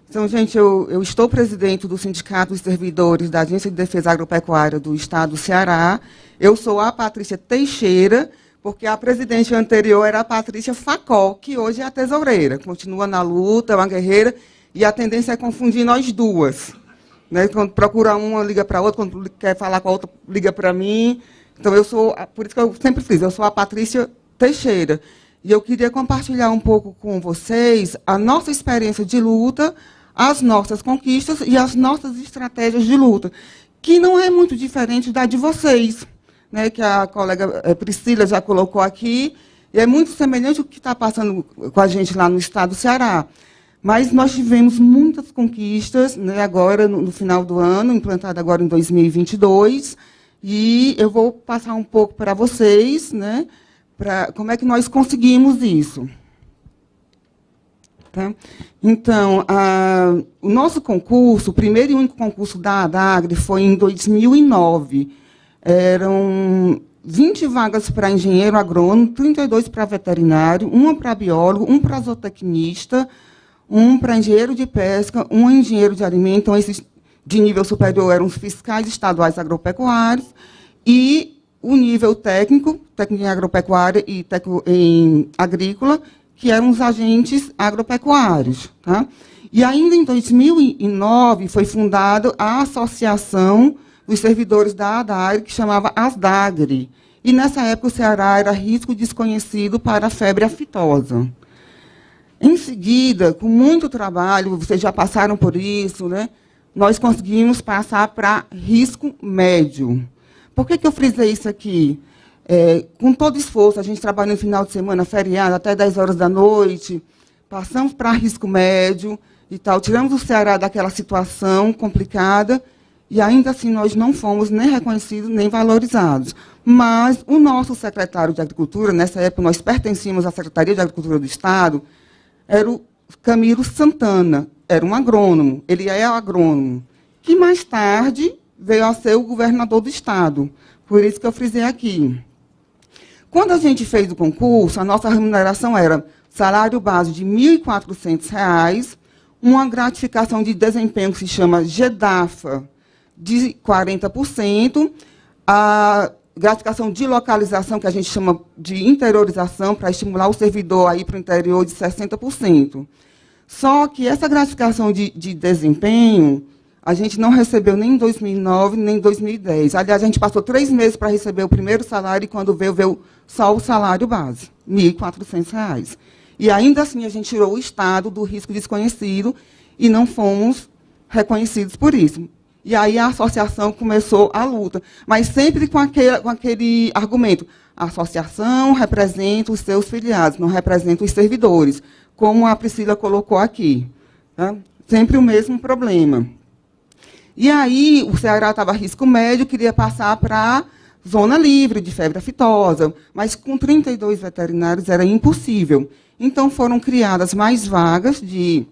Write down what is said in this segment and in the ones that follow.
Então, gente, eu estou presidente do Sindicato dos Servidores da Agência de Defesa Agropecuária do Estado do Ceará. Eu sou a Patrícia Teixeira, porque a presidente anterior era a Patrícia Facol, que hoje é a tesoureira. Continua na luta, é uma guerreira, e a tendência é confundir nós duas. Né? Quando procura uma, liga para a outra, quando quer falar com a outra, liga para mim. Então, por isso que eu sempre fiz, eu sou a Patrícia Teixeira. E eu queria compartilhar um pouco com vocês a nossa experiência de luta, as nossas conquistas e as nossas estratégias de luta, que não é muito diferente da de vocês, né, que a colega Priscila já colocou aqui, e é muito semelhante ao que está passando com a gente lá no estado do Ceará. Mas nós tivemos muitas conquistas, né, agora, no final do ano, implantada agora em 2022, e eu vou passar um pouco para vocês, né, para como é que nós conseguimos isso. Tá? Então, o nosso concurso, o primeiro e único concurso da ADAGRE foi em 2009. Eram 20 vagas para engenheiro agrônomo, 32 para veterinário, uma para biólogo, um para zootecnista, um para engenheiro de pesca, um engenheiro de alimento. Então, esses de nível superior eram os fiscais estaduais agropecuários, e o nível técnico, técnico em agropecuária e técnico em agrícola, que eram os agentes agropecuários. Tá? E ainda em 2009 foi fundada a Associação dos Servidores da ADAGRE, que chamava ASDAGRE. E, nessa época, o Ceará era risco desconhecido para a febre aftosa. Em seguida, com muito trabalho, vocês já passaram por isso, né, nós conseguimos passar para risco médio. Por que eu frisei isso aqui? Com todo esforço, a gente trabalha no final de semana, feriado, até 10 horas da noite, passamos para risco médio e tal, tiramos o Ceará daquela situação complicada, e ainda assim nós não fomos nem reconhecidos, nem valorizados. Mas o nosso secretário de Agricultura, nessa época nós pertencíamos à Secretaria de Agricultura do Estado, era o Camilo Santana, era um agrônomo, ele é agrônomo, que mais tarde veio a ser o governador do Estado. Por isso que eu frisei aqui. Quando a gente fez o concurso, a nossa remuneração era salário base de R$ 1.400, uma gratificação de desempenho que se chama GEDAFA de 40%, a gratificação de localização, que a gente chama de interiorização, para estimular o servidor a ir para o interior, de 60%. Só que essa gratificação de desempenho, a gente não recebeu nem em 2009, nem em 2010. Aliás, a gente passou 3 meses para receber o primeiro salário, e quando veio só o salário base, R$ 1.400. E, ainda assim, a gente tirou o Estado do risco desconhecido e não fomos reconhecidos por isso. E aí a associação começou a luta, mas sempre com aquele argumento: a associação representa os seus filiados, não representa os servidores, como a Priscila colocou aqui. Tá? Sempre o mesmo problema. E aí o Ceará estava a risco médio, queria passar para zona livre de febre aftosa, mas com 32 veterinários era impossível. Então foram criadas mais vagas de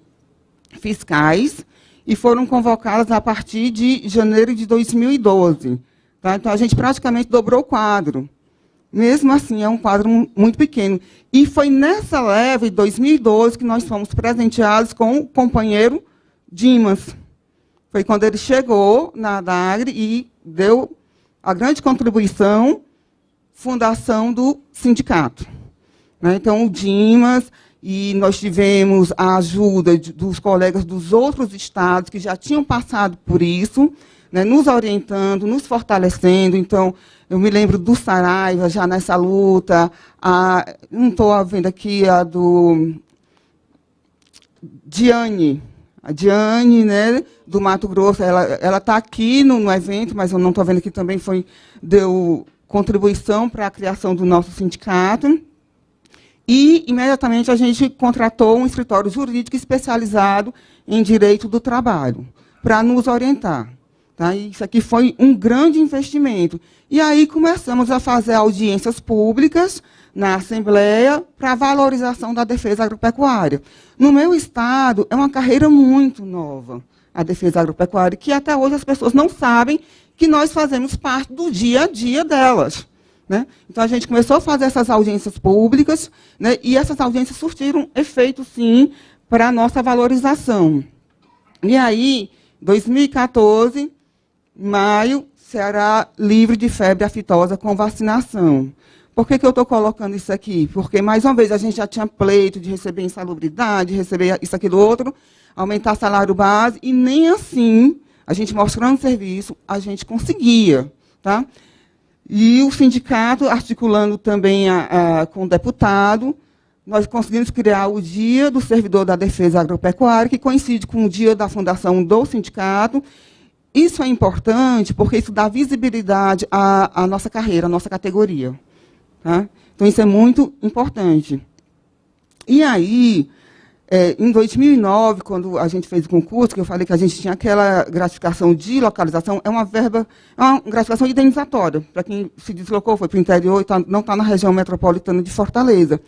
fiscais, e foram convocadas a partir de janeiro de 2012. Tá? Então, a gente praticamente dobrou o quadro. Mesmo assim, é um quadro muito pequeno. E foi nessa leva, de 2012, que nós fomos presenteados com o companheiro Dimas. Foi quando ele chegou na ADAGRE e deu a grande contribuição, fundação do sindicato. Né? Então, o Dimas... E nós tivemos a ajuda dos colegas dos outros estados que já tinham passado por isso, né, nos orientando, nos fortalecendo. Então, eu me lembro do Saraiva, já nessa luta. Não estou vendo aqui a do Diane. A Diane, né, do Mato Grosso, ela está aqui no evento, mas eu não estou vendo que também deu contribuição para a criação do nosso sindicato. E, imediatamente, a gente contratou um escritório jurídico especializado em direito do trabalho, para nos orientar. Tá? Isso aqui foi um grande investimento. E aí começamos a fazer audiências públicas na Assembleia para a valorização da defesa agropecuária. No meu estado, é uma carreira muito nova, a defesa agropecuária, que até hoje as pessoas não sabem que nós fazemos parte do dia a dia delas. Né? Então, a gente começou a fazer essas audiências públicas, né, e essas audiências surtiram efeito, sim, para a nossa valorização. E aí, 2014, maio, Ceará livre de febre aftosa com vacinação. Por que eu estou colocando isso aqui? Porque, mais uma vez, a gente já tinha pleito de receber insalubridade, receber isso, aquilo, outro, aumentar salário base, e nem assim, a gente mostrando serviço, a gente conseguia. Tá? E o sindicato, articulando também com o deputado, nós conseguimos criar o Dia do Servidor da Defesa Agropecuária, que coincide com o dia da fundação do sindicato. Isso é importante porque isso dá visibilidade à nossa carreira, à nossa categoria. Tá? Então, isso é muito importante. E aí, em 2009, quando a gente fez o concurso, que eu falei que a gente tinha aquela gratificação de localização, é uma gratificação indenizatória, para quem se deslocou, foi para o interior e não está na região metropolitana de Fortaleza.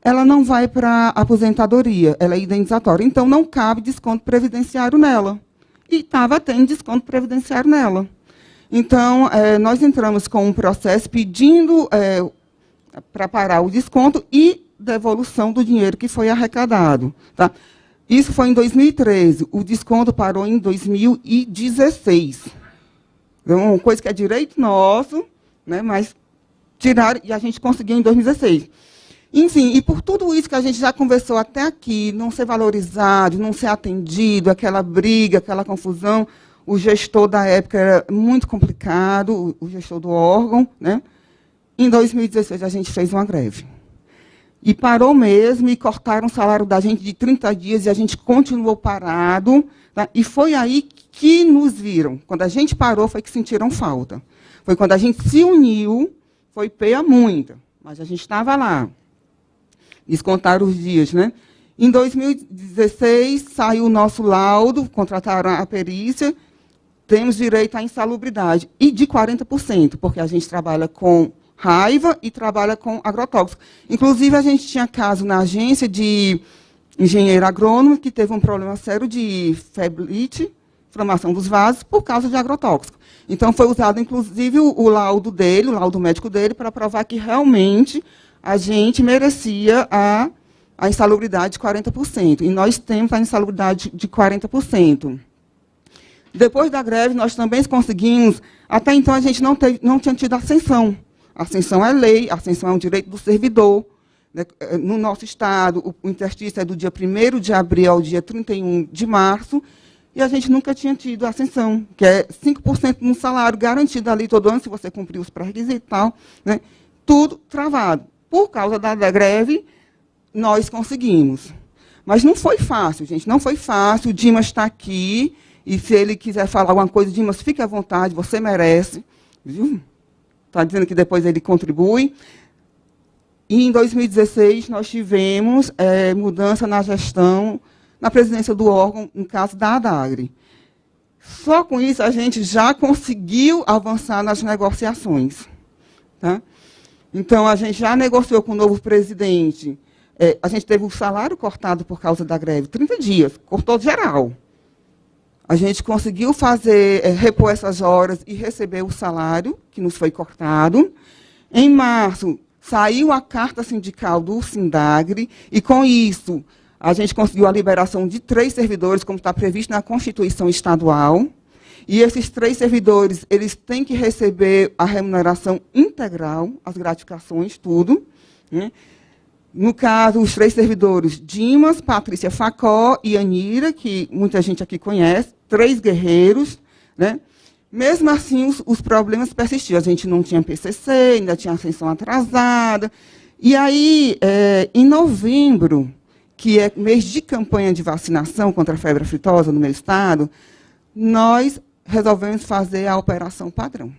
Ela não vai para aposentadoria, ela é indenizatória. Então, não cabe desconto previdenciário nela. E estava tendo desconto previdenciário nela. Então, nós entramos com um processo pedindo para parar o desconto e devolução do dinheiro que foi arrecadado. Tá? Isso foi em 2013. O desconto parou em 2016. Então, uma coisa que é direito nosso, né, mas tiraram e a gente conseguiu em 2016. Enfim, e por tudo isso que a gente já conversou até aqui, não ser valorizado, não ser atendido, aquela briga, aquela confusão, o gestor da época era muito complicado, o gestor do órgão, né? Em 2016, a gente fez uma greve. E parou mesmo, e cortaram o salário da gente de 30 dias, e a gente continuou parado. Tá? E foi aí que nos viram. Quando a gente parou, foi que sentiram falta. Foi quando a gente se uniu, foi peia muita, mas a gente estava lá. Descontaram os dias, né? Em 2016, saiu o nosso laudo, contrataram a perícia, temos direito à insalubridade, e de 40%, porque a gente trabalha com raiva e trabalha com agrotóxico. Inclusive, a gente tinha caso na agência de engenheiro agrônomo que teve um problema sério de febrite, inflamação dos vasos, por causa de agrotóxico. Então, foi usado, inclusive, o laudo dele, o laudo médico dele, para provar que realmente a gente merecia a insalubridade de 40%. E nós temos a insalubridade de 40%. Depois da greve, nós também conseguimos... Até então, a gente não tinha tido ascensão. A ascensão é lei, a ascensão é um direito do servidor. Né? No nosso Estado, o interstício é do dia 1º de abril ao dia 31 de março, e a gente nunca tinha tido ascensão, que é 5% no salário garantido ali todo ano, se você cumprir os pré-requisitos e tal. Né? Tudo travado. Por causa da greve, nós conseguimos. Mas não foi fácil, gente, não foi fácil. O Dimas está aqui, e se ele quiser falar alguma coisa, Dimas, fique à vontade, você merece. Está dizendo que depois ele contribui. E em 2016, nós tivemos mudança na gestão, na presidência do órgão, no caso da ADAGRE. Só com isso, a gente já conseguiu avançar nas negociações. Tá? Então, a gente já negociou com o novo presidente. A gente teve o salário cortado por causa da greve, 30 dias, cortou geral. A gente conseguiu repor essas horas e receber o salário que nos foi cortado. Em março, saiu a carta sindical do Sindagre, e, com isso, a gente conseguiu a liberação de 3 servidores, como está previsto na Constituição Estadual. E esses 3 servidores, eles têm que receber a remuneração integral, as gratificações, tudo. Né? No caso, os 3 servidores, Dimas, Patrícia Facó e Anira, que muita gente aqui conhece, 3 guerreiros. Né? Mesmo assim, os problemas persistiam. A gente não tinha PCC, ainda tinha ascensão atrasada. E aí, em novembro, que é mês de campanha de vacinação contra a febre aftosa no meu estado, nós resolvemos fazer a operação padrão.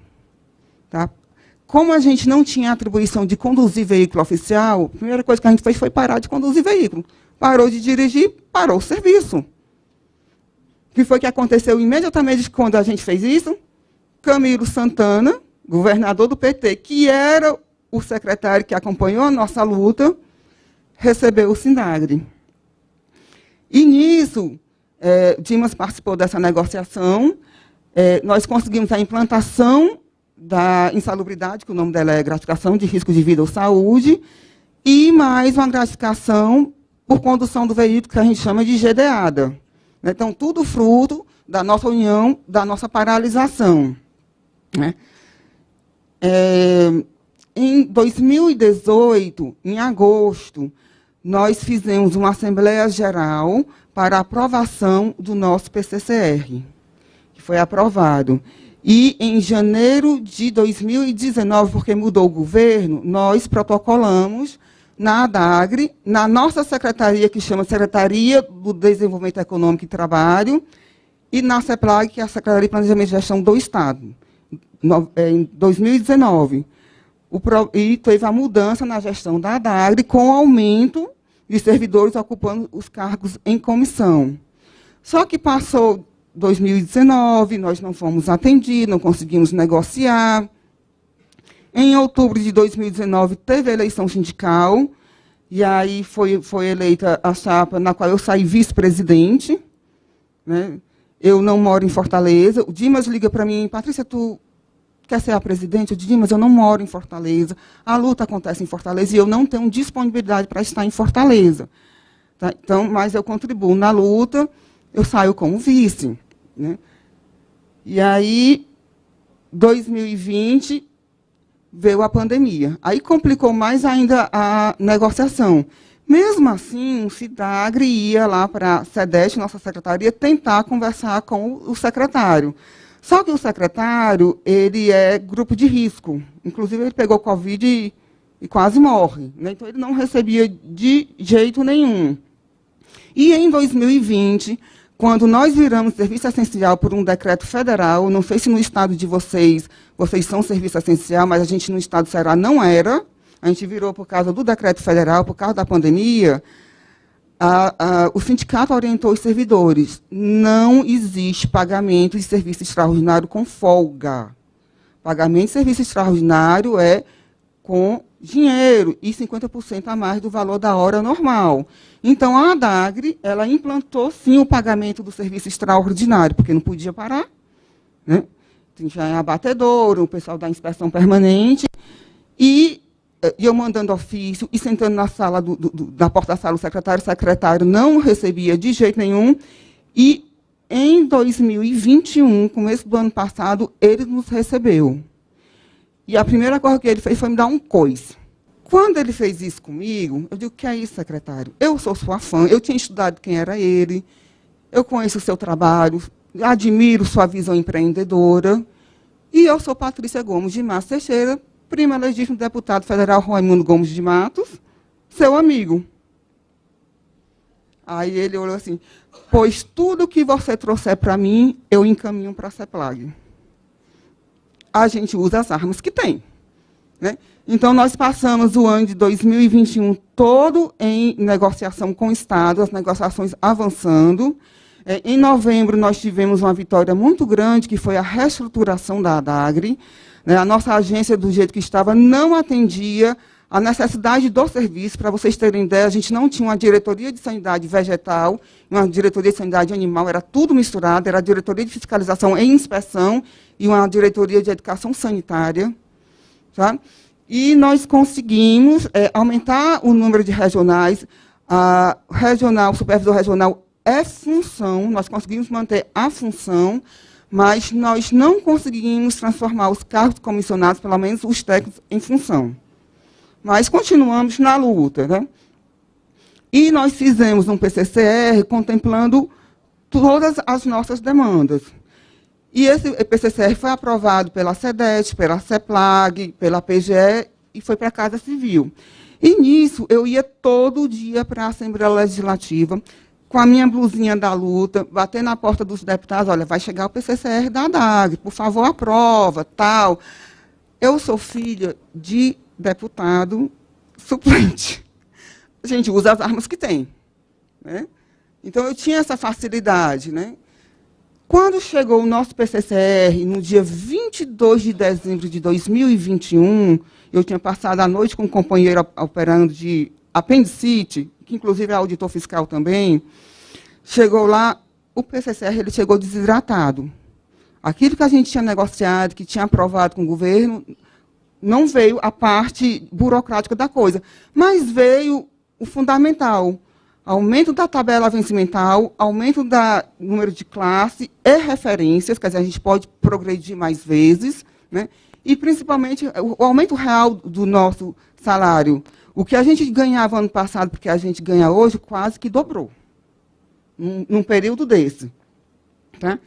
Tá? Como a gente não tinha atribuição de conduzir veículo oficial, a primeira coisa que a gente fez foi parar de conduzir veículo. Parou de dirigir, parou o serviço. O que foi que aconteceu imediatamente quando a gente fez isso? Camilo Santana, governador do PT, que era o secretário que acompanhou a nossa luta, recebeu o Sindagre. E nisso, Dimas participou dessa negociação. Nós conseguimos a implantação da insalubridade, que o nome dela é gratificação de risco de vida ou saúde, e mais uma gratificação por condução do veículo que a gente chama de GDADA. Então, tudo fruto da nossa união, da nossa paralisação. Né? Em 2018, em agosto, nós fizemos uma Assembleia Geral para aprovação do nosso PCCR, que foi aprovado. E, em janeiro de 2019, porque mudou o governo, nós protocolamos na ADAGRE, na nossa secretaria, que chama Secretaria do Desenvolvimento Econômico e Trabalho, e na CEPLAG, que é a Secretaria de Planejamento e Gestão do Estado, em 2019. E teve a mudança na gestão da ADAGRE, com aumento de servidores ocupando os cargos em comissão. Só que passou 2019, nós não fomos atendidos, não conseguimos negociar. Em outubro de 2019, teve a eleição sindical, e aí foi eleita a chapa na qual eu saí vice-presidente. Né? Eu não moro em Fortaleza. O Dimas liga para mim: Patrícia, tu quer ser a presidente? Eu digo: Dimas, eu não moro em Fortaleza. A luta acontece em Fortaleza e eu não tenho disponibilidade para estar em Fortaleza. Tá? Então, mas eu contribuo na luta, eu saio como vice. Né? E aí, 2020... veio a pandemia. Aí complicou mais ainda a negociação. Mesmo assim, o CIDAGRE ia lá para a SEDEST, nossa secretaria, tentar conversar com o secretário. Só que o secretário, ele é grupo de risco. Inclusive, ele pegou Covid e quase morre. Né? Então, ele não recebia de jeito nenhum. E em 2020... quando nós viramos serviço essencial por um decreto federal, não sei se no estado de vocês são serviço essencial, mas a gente no estado do Ceará não era, a gente virou por causa do decreto federal, por causa da pandemia, o sindicato orientou os servidores: não existe pagamento de serviço extraordinário com folga. Pagamento de serviço extraordinário é com dinheiro e 50% a mais do valor da hora normal. Então, a ADAGRE, ela implantou, sim, o pagamento do serviço extraordinário, porque não podia parar. Né? Já é abatedouro, o pessoal da inspeção permanente. E eu mandando ofício e sentando na sala, na porta da sala, o secretário não recebia de jeito nenhum. E, em 2021, começo do ano passado, ele nos recebeu. E a primeira coisa que ele fez foi me dar um coice. Quando ele fez isso comigo, eu digo: que é isso, secretário? Eu sou sua fã, eu tinha estudado quem era ele, eu conheço o seu trabalho, admiro sua visão empreendedora, e eu sou Patrícia Gomes de Matos Teixeira, prima legítima do deputado federal Raimundo Gomes de Matos, seu amigo. Aí ele olhou assim: pois tudo que você trouxer para mim, eu encaminho para a CEPLAG. A gente usa as armas que tem. Né? Então, nós passamos o ano de 2021 todo em negociação com o Estado, as negociações avançando. Em novembro, nós tivemos uma vitória muito grande, que foi a reestruturação da ADAGRE. Né? A nossa agência, do jeito que estava, não atendia a necessidade do serviço. Para vocês terem ideia, a gente não tinha uma diretoria de sanidade vegetal, uma diretoria de sanidade animal, era tudo misturado, era a diretoria de fiscalização e inspeção e uma diretoria de educação sanitária. Tá? E nós conseguimos aumentar o número de regionais. O supervisor regional é função, nós conseguimos manter a função, mas nós não conseguimos transformar os cargos comissionados, pelo menos os técnicos, em função. Mas continuamos na luta. Né? E nós fizemos um PCCR contemplando todas as nossas demandas. E esse PCCR foi aprovado pela SEDEST, pela CEPLAG, pela PGE e foi para a Casa Civil. E nisso eu ia todo dia para a Assembleia Legislativa, com a minha blusinha da luta, bater na porta dos deputados: olha, vai chegar o PCCR da ADAGRE, por favor, aprova, tal. Eu sou filha de deputado suplente. A gente usa as armas que tem. Né? Então, eu tinha essa facilidade. Né? Quando chegou o nosso PCCR, no dia 22 de dezembro de 2021, eu tinha passado a noite com um companheiro operando de apendicite, que inclusive é auditor fiscal também. Chegou lá, o PCCR ele chegou desidratado. Aquilo que a gente tinha negociado, que tinha aprovado com o governo, não veio a parte burocrática da coisa, mas veio o fundamental, aumento da tabela vencimental, aumento do número de classe e referências, quer dizer, a gente pode progredir mais vezes, né? E, principalmente, o aumento real do nosso salário. O que a gente ganhava ano passado, porque a gente ganha hoje, quase que dobrou, num período desse. Tá?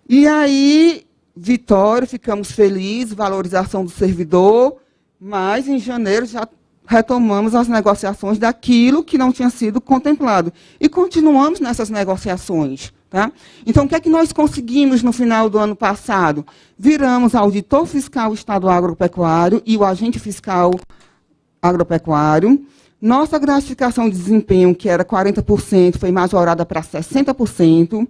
E aí, vitória, ficamos felizes, valorização do servidor, mas, em janeiro, já retomamos as negociações daquilo que não tinha sido contemplado. E continuamos nessas negociações. Tá? Então, o que é que nós conseguimos no final do ano passado? Viramos auditor fiscal estadual agropecuário e o agente fiscal agropecuário. Nossa gratificação de desempenho, que era 40%, foi majorada para 60%.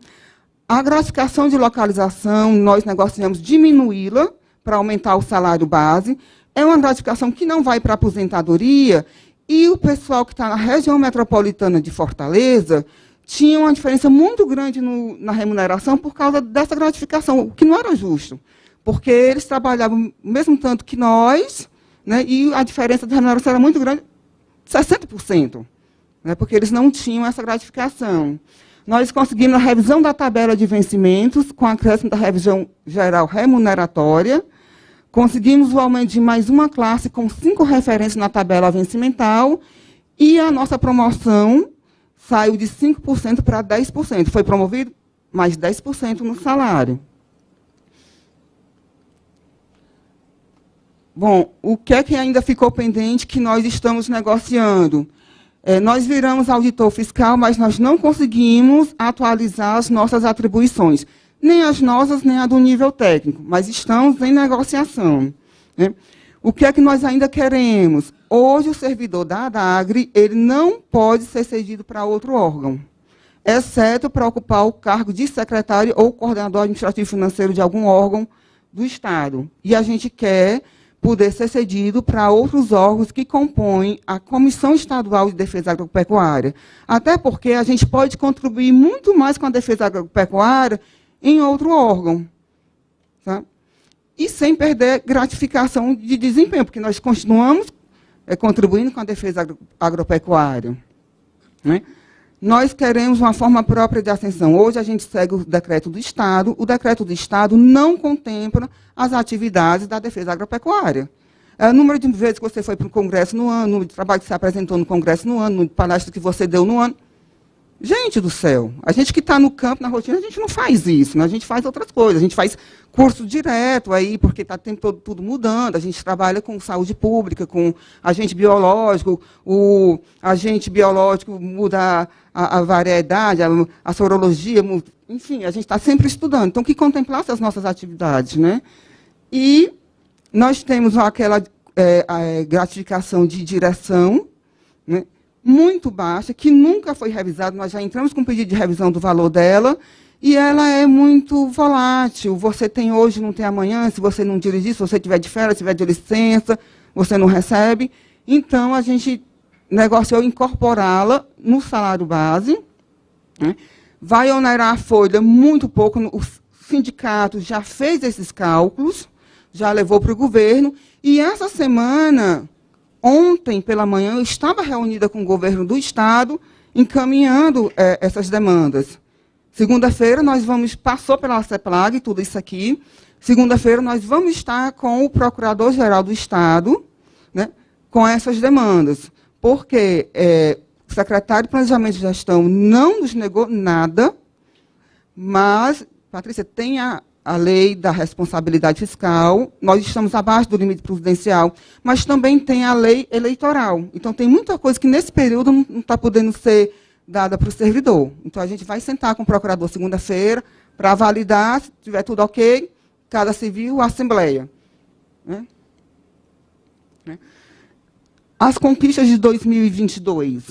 A gratificação de localização, nós negociamos diminuí-la para aumentar o salário base. É uma gratificação que não vai para a aposentadoria, e o pessoal que está na região metropolitana de Fortaleza tinha uma diferença muito grande na remuneração por causa dessa gratificação, o que não era justo, porque eles trabalhavam o mesmo tanto que nós, né, e a diferença de remuneração era muito grande, 60%, né, porque eles não tinham essa gratificação. Nós conseguimos a revisão da tabela de vencimentos, com acréscimo da revisão geral remuneratória, conseguimos o aumento de mais uma classe com 5 referências na tabela vencimental, e a nossa promoção saiu de 5% para 10%. Foi promovido mais 10% no salário. Bom, o que é que ainda ficou pendente que nós estamos negociando? Nós viramos auditor fiscal, mas nós não conseguimos atualizar as nossas atribuições. Nem as nossas, nem a do nível técnico, mas estamos em negociação. Né? O que é que nós ainda queremos? Hoje, o servidor da ADAGRE, ele não pode ser cedido para outro órgão, exceto para ocupar o cargo de secretário ou coordenador administrativo financeiro de algum órgão do Estado. E a gente quer poder ser cedido para outros órgãos que compõem a Comissão Estadual de Defesa Agropecuária. Até porque a gente pode contribuir muito mais com a defesa agropecuária em outro órgão. Tá? E sem perder gratificação de desempenho, porque nós continuamos contribuindo com a defesa agropecuária. Né? Nós queremos uma forma própria de ascensão. Hoje a gente segue o decreto do Estado. O decreto do Estado não contempla as atividades da defesa agropecuária. O número de vezes que você foi para o Congresso no ano, o número de trabalho que você apresentou no Congresso no ano, o número de palestras que você deu no ano. Gente do céu, a gente que está no campo, na rotina, a gente não faz isso, né? A gente faz outras coisas, a gente faz curso direto aí, porque está o tempo todo tudo mudando, a gente trabalha com saúde pública, com agente biológico, o agente biológico muda a variedade, a sorologia, enfim, a gente está sempre estudando, então que contemplasse as nossas atividades, né? E nós temos aquela gratificação de direção, né? Muito baixa, que nunca foi revisada. Nós já entramos com pedido de revisão do valor dela, e ela é muito volátil. Você tem hoje, não tem amanhã, se você não dirigir, se você tiver de férias, se tiver de licença, você não recebe. Então, a gente negociou incorporá-la no salário base, né? Vai onerar a folha muito pouco. O sindicato já fez esses cálculos, já levou para o governo, e essa semana... Ontem, pela manhã, eu estava reunida com o governo do Estado, encaminhando essas demandas. Segunda-feira, passou pela CEPLAG, tudo isso aqui. Segunda-feira, nós vamos estar com o Procurador-Geral do Estado, né, com essas demandas. Porque o secretário de Planejamento e Gestão não nos negou nada, mas, Patrícia, tem a lei da responsabilidade fiscal, nós estamos abaixo do limite prudencial, mas também tem a lei eleitoral. Então, tem muita coisa que, nesse período, não está podendo ser dada para o servidor. Então, a gente vai sentar com o procurador segunda-feira para validar, se tiver tudo ok, Casa Civil, Assembleia. Né? As conquistas de 2022.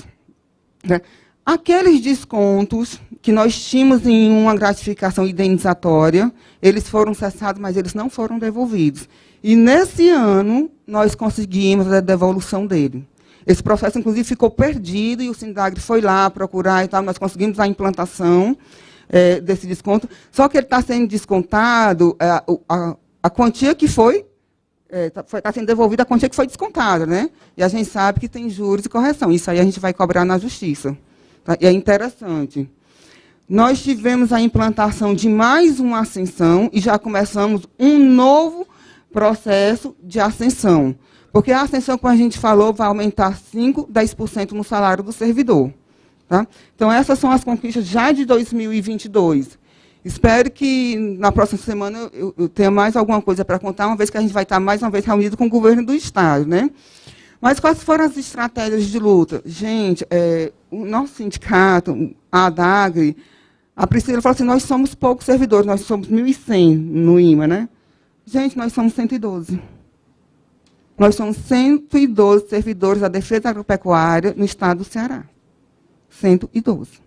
Né? Aqueles descontos que nós tínhamos em uma gratificação indenizatória, eles foram cessados, mas eles não foram devolvidos. E, nesse ano, nós conseguimos a devolução dele. Esse processo, inclusive, ficou perdido, e o Sindagre foi lá procurar e tal, nós conseguimos a implantação desse desconto. Só que ele está sendo descontado, a quantia que está sendo devolvida a quantia que foi descontada, né? E a gente sabe que tem juros e correção. Isso aí a gente vai cobrar na justiça. Tá? E é interessante. Nós tivemos a implantação de mais uma ascensão e já começamos um novo processo de ascensão. Porque a ascensão, como a gente falou, vai aumentar 5%, 10% no salário do servidor. Tá? Então, essas são as conquistas já de 2022. Espero que na próxima semana eu tenha mais alguma coisa para contar, uma vez que a gente vai estar mais uma vez reunido com o governo do Estado, né? Mas quais foram as estratégias de luta? Gente, o nosso sindicato, a ADAGRE, a Priscila falou assim, nós somos poucos servidores, nós somos 1.100 no IMA, né? Gente, nós somos 112. Nós somos 112 servidores da defesa agropecuária no estado do Ceará. 112.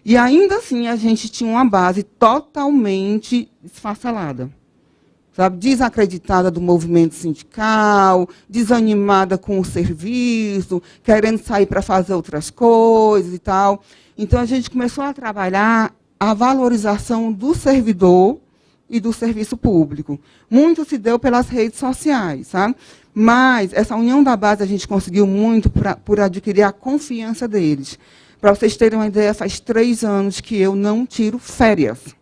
E ainda assim a gente tinha uma base totalmente esfacelada, sabe? Desacreditada do movimento sindical, desanimada com o serviço, querendo sair para fazer outras coisas e tal. Então a gente começou a trabalhar a valorização do servidor e do serviço público. Muito se deu pelas redes sociais, sabe? Mas essa união da base a gente conseguiu muito por adquirir a confiança deles. Para vocês terem uma ideia, faz 3 anos que eu não tiro férias.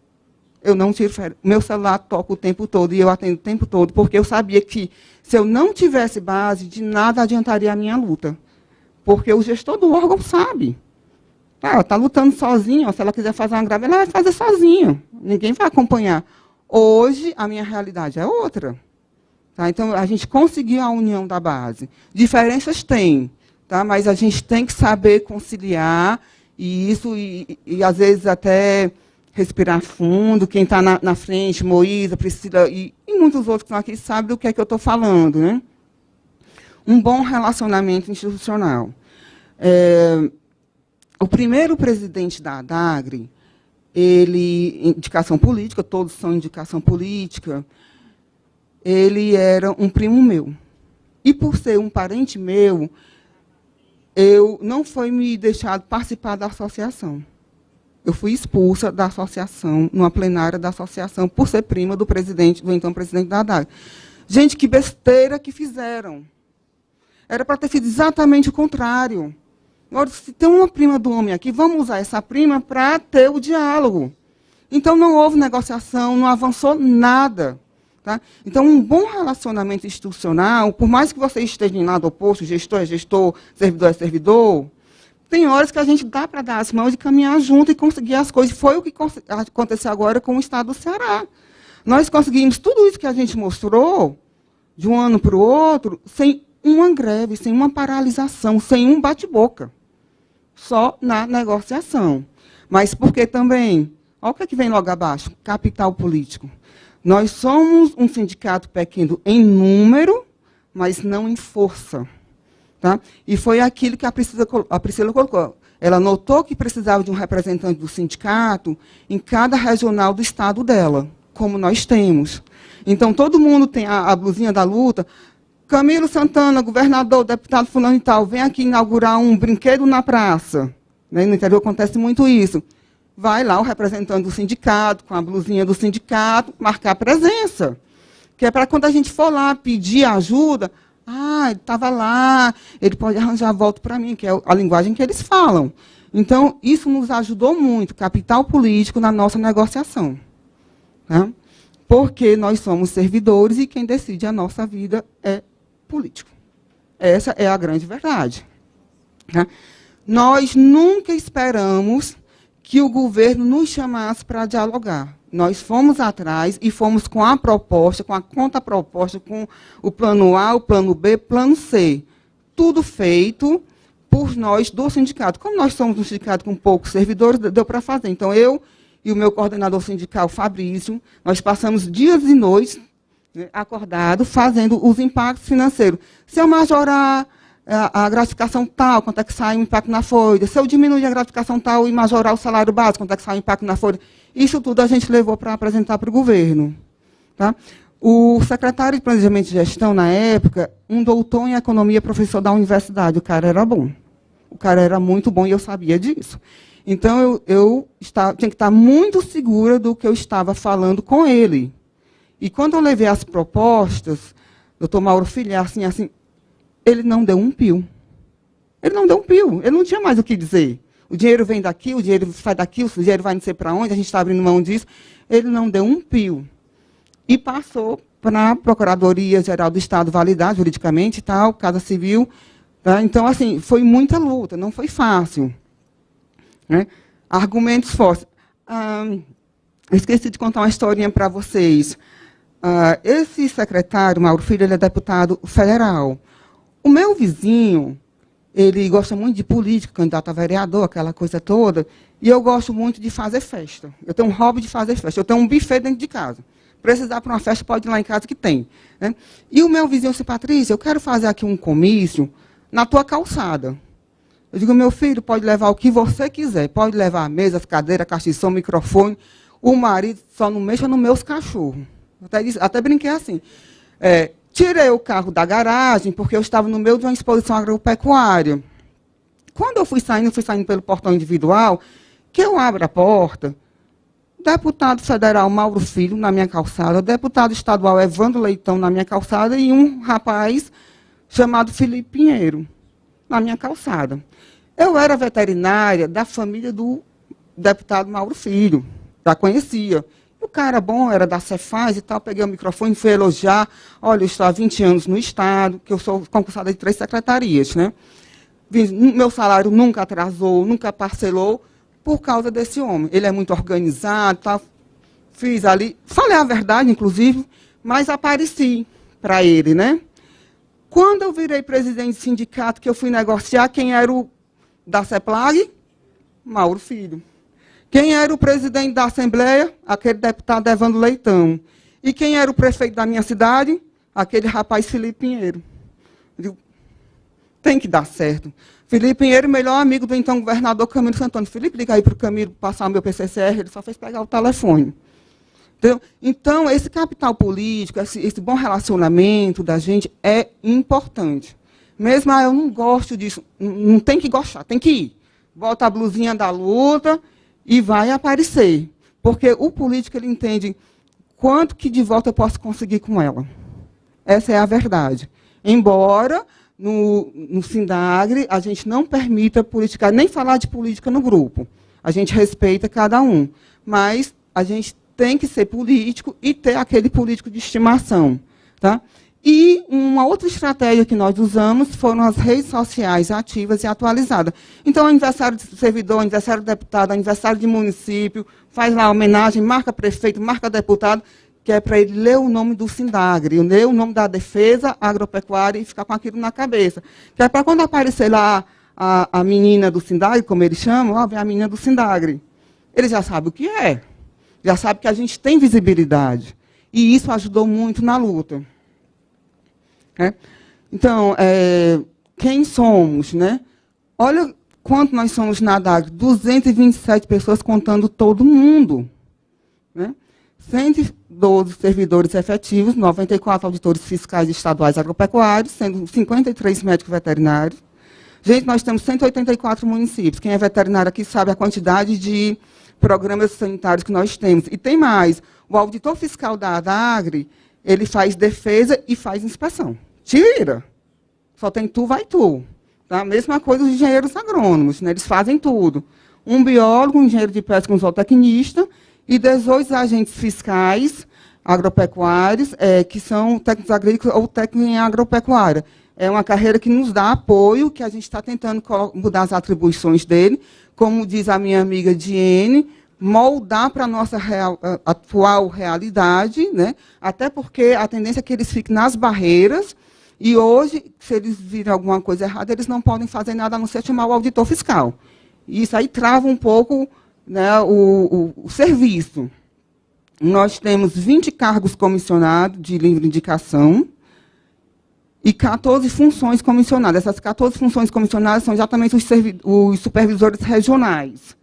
Eu não tiro férias. Meu celular toca o tempo todo e eu atendo o tempo todo, porque eu sabia que, se eu não tivesse base, de nada adiantaria a minha luta. Porque o gestor do órgão sabe. Está lutando sozinho. Se ela quiser fazer uma greve, ela vai fazer sozinho. Ninguém vai acompanhar. Hoje, a minha realidade é outra. Tá? Então, a gente conseguiu a união da base. Diferenças tem. Tá? Mas a gente tem que saber conciliar isso e às vezes, até respirar fundo. Quem está na frente, Moísa, Priscila e muitos outros que estão aqui sabem do que é que eu estou falando. Né? Um bom relacionamento institucional. O primeiro presidente da ADAGRE, indicação política, todos são indicação política, ele era um primo meu. E, por ser um parente meu, não foi me deixado participar da associação. Eu fui expulsa da associação, numa plenária da associação, por ser prima do então presidente da ADAGRE. Gente, que besteira que fizeram. Era para ter sido exatamente o contrário. Agora, se tem uma prima do homem aqui, vamos usar essa prima para ter o diálogo. Então, não houve negociação, não avançou nada. Tá? Então, um bom relacionamento institucional, por mais que você esteja em lado oposto, gestor é gestor, servidor é servidor, tem horas que a gente dá para dar as mãos e caminhar junto e conseguir as coisas. Foi o que aconteceu agora com o estado do Ceará. Nós conseguimos tudo isso que a gente mostrou, de um ano para o outro, sem uma greve, sem uma paralisação, sem um bate-boca. Só na negociação. Mas porque também, olha o que vem logo abaixo, capital político. Nós somos um sindicato pequeno em número, mas não em força. Tá? E foi aquilo que a Priscila colocou. Ela notou que precisava de um representante do sindicato em cada regional do estado dela, como nós temos. Então, todo mundo tem a blusinha da luta. Camilo Santana, governador, deputado fulano e tal, vem aqui inaugurar um brinquedo na praça. Né? No interior acontece muito isso. Vai lá o representante do sindicato, com a blusinha do sindicato, marcar presença. Que é para quando a gente for lá pedir ajuda, ele estava lá, ele pode arranjar voto para mim, que é a linguagem que eles falam. Então, isso nos ajudou muito, capital político, na nossa negociação. Tá? Porque nós somos servidores e quem decide a nossa vida é político. Essa é a grande verdade. Tá? Nós nunca esperamos que o governo nos chamasse para dialogar. Nós fomos atrás e fomos com a proposta, com a contraproposta, com o plano A, o plano B, plano C. Tudo feito por nós do sindicato. Como nós somos um sindicato com poucos servidores, deu para fazer. Então, eu e o meu coordenador sindical, Fabrício, nós passamos dias e noites, né, acordados, fazendo os impactos financeiros. Se eu majorar a gratificação tal, quanto é que sai o impacto na folha? Se eu diminuir a gratificação tal e majorar o salário básico, quanto é que sai o impacto na folha? Isso tudo a gente levou para apresentar para o governo. Tá? O secretário de Planejamento e Gestão, na época, um doutor em economia, professor da universidade. O cara era bom. O cara era muito bom e eu sabia disso. Então, eu tinha que estar muito segura do que eu estava falando com ele. E quando eu levei as propostas, doutor Mauro Filhar, assim, ele não deu um pio. Ele não deu um pio. Ele não tinha mais o que dizer. o dinheiro vem daqui, o dinheiro sai daqui, o dinheiro vai não sei para onde, a gente está abrindo mão disso. Ele não deu um pio. E passou para a Procuradoria-Geral do Estado validar juridicamente, tal, Casa Civil. Tá? Então, assim, foi muita luta, não foi fácil. Né? Argumentos fortes. Esqueci de contar uma historinha para vocês. Esse secretário, Mauro Filho, ele é deputado federal. O meu vizinho, ele gosta muito de política, candidato a vereador, aquela coisa toda, e eu gosto muito de fazer festa. Eu tenho um hobby de fazer festa. Eu tenho um buffet dentro de casa. Precisar para uma festa, pode ir lá em casa que tem. Né? E o meu vizinho disse, Patrícia, eu quero fazer aqui um comício na tua calçada. Eu digo, meu filho, pode levar o que você quiser. Pode levar mesas, cadeira, castição, microfone. O marido só não mexa nos meus cachorros. Até brinquei assim. Tirei o carro da garagem, porque eu estava no meio de uma exposição agropecuária. Quando eu fui saindo pelo portão individual, que eu abro a porta, deputado federal Mauro Filho na minha calçada, deputado estadual Evandro Leitão na minha calçada e um rapaz chamado Felipe Pinheiro na minha calçada. Eu era veterinária da família do deputado Mauro Filho, já conhecia. O cara bom, era da Cefaz e tal, peguei o microfone, fui elogiar. Olha, eu estou há 20 anos no Estado, que eu sou concursada de 3 secretarias. Né? Meu salário nunca atrasou, nunca parcelou, por causa desse homem. Ele é muito organizado, tá? Fiz ali, falei a verdade, inclusive, mas apareci para ele. Né? Quando eu virei presidente do sindicato, que eu fui negociar, quem era o da CEPLAG? Mauro Filho. Quem era o presidente da Assembleia? Aquele deputado Evandro Leitão. E quem era o prefeito da minha cidade? Aquele rapaz Felipe Pinheiro. Eu digo, tem que dar certo. Felipe Pinheiro, melhor amigo do então governador Camilo Santana. Felipe, liga aí para o Camilo passar o meu PCCR, ele só fez pegar o telefone. Entendeu? Então, esse capital político, esse bom relacionamento da gente é importante. Mesmo, eu não gosto disso, não tem que gostar, tem que ir. Bota a blusinha da luta e vai aparecer. Porque o político, ele entende quanto que de volta eu posso conseguir com ela. Essa é a verdade. Embora, no Sindagre, a gente não permita politicar, nem falar de política no grupo. A gente respeita cada um. Mas a gente tem que ser político e ter aquele político de estimação. Tá? E uma outra estratégia que nós usamos foram as redes sociais ativas e atualizadas. Então, aniversário de servidor, aniversário de deputado, aniversário de município, faz lá a homenagem, marca prefeito, marca deputado, que é para ele ler o nome do Sindagre, ler o nome da defesa agropecuária e ficar com aquilo na cabeça. Que é para quando aparecer lá a menina do Sindagre, como eles chamam, vem a menina do Sindagre. Ele já sabe o que é. Já sabe que a gente tem visibilidade. E isso ajudou muito na luta. Então, quem somos? Né? Olha quanto nós somos na DAG, 227 pessoas contando todo mundo. Né? 112 servidores efetivos, 94 auditores fiscais estaduais agropecuários, sendo 53 médicos veterinários. Gente, nós temos 184 municípios. Quem é veterinário aqui sabe a quantidade de programas sanitários que nós temos. E tem mais. O auditor fiscal da ADAGRE, ele faz defesa e faz inspeção. Tira. Só tem tu, vai tu. Tá? Mesma coisa os engenheiros agrônomos, né? Eles fazem tudo. Um biólogo, um engenheiro de pesca, um zootecnista e 18 agentes fiscais agropecuários, que são técnicos agrícolas ou técnicos em agropecuária. É uma carreira que nos dá apoio, que a gente está tentando mudar as atribuições dele, como diz a minha amiga Diene, moldar para a nossa atual realidade, né? Até porque a tendência é que eles fiquem nas barreiras, e hoje, se eles virem alguma coisa errada, eles não podem fazer nada a não ser chamar o auditor fiscal. E isso aí trava um pouco, né, o serviço. Nós temos 20 cargos comissionados de livre indicação e 14 funções comissionadas. Essas 14 funções comissionadas são exatamente os supervisores regionais.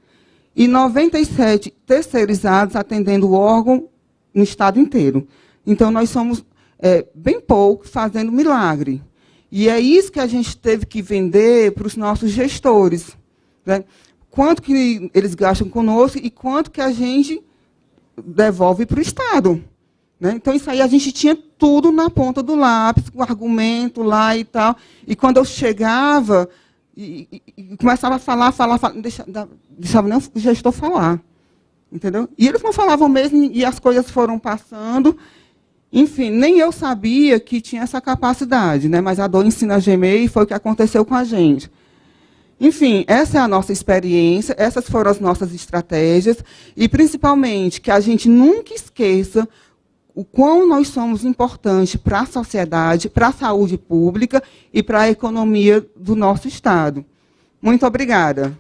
E 97 terceirizados atendendo o órgão no estado inteiro. Então, nós somos bem pouco fazendo milagre. E é isso que a gente teve que vender para os nossos gestores. Né? Quanto que eles gastam conosco e quanto que a gente devolve para o Estado. Né? Então, isso aí a gente tinha tudo na ponta do lápis, com argumento lá e tal. E quando eu chegava, E começava a falar, deixava nem o gestor falar. Entendeu? E eles não falavam mesmo, e as coisas foram passando. Enfim, nem eu sabia que tinha essa capacidade, né? Mas a dor ensina a gemer e foi o que aconteceu com a gente. Enfim, essa é a nossa experiência, essas foram as nossas estratégias, e, principalmente, que a gente nunca esqueça o quão nós somos importantes para a sociedade, para a saúde pública e para a economia do nosso Estado. Muito obrigada.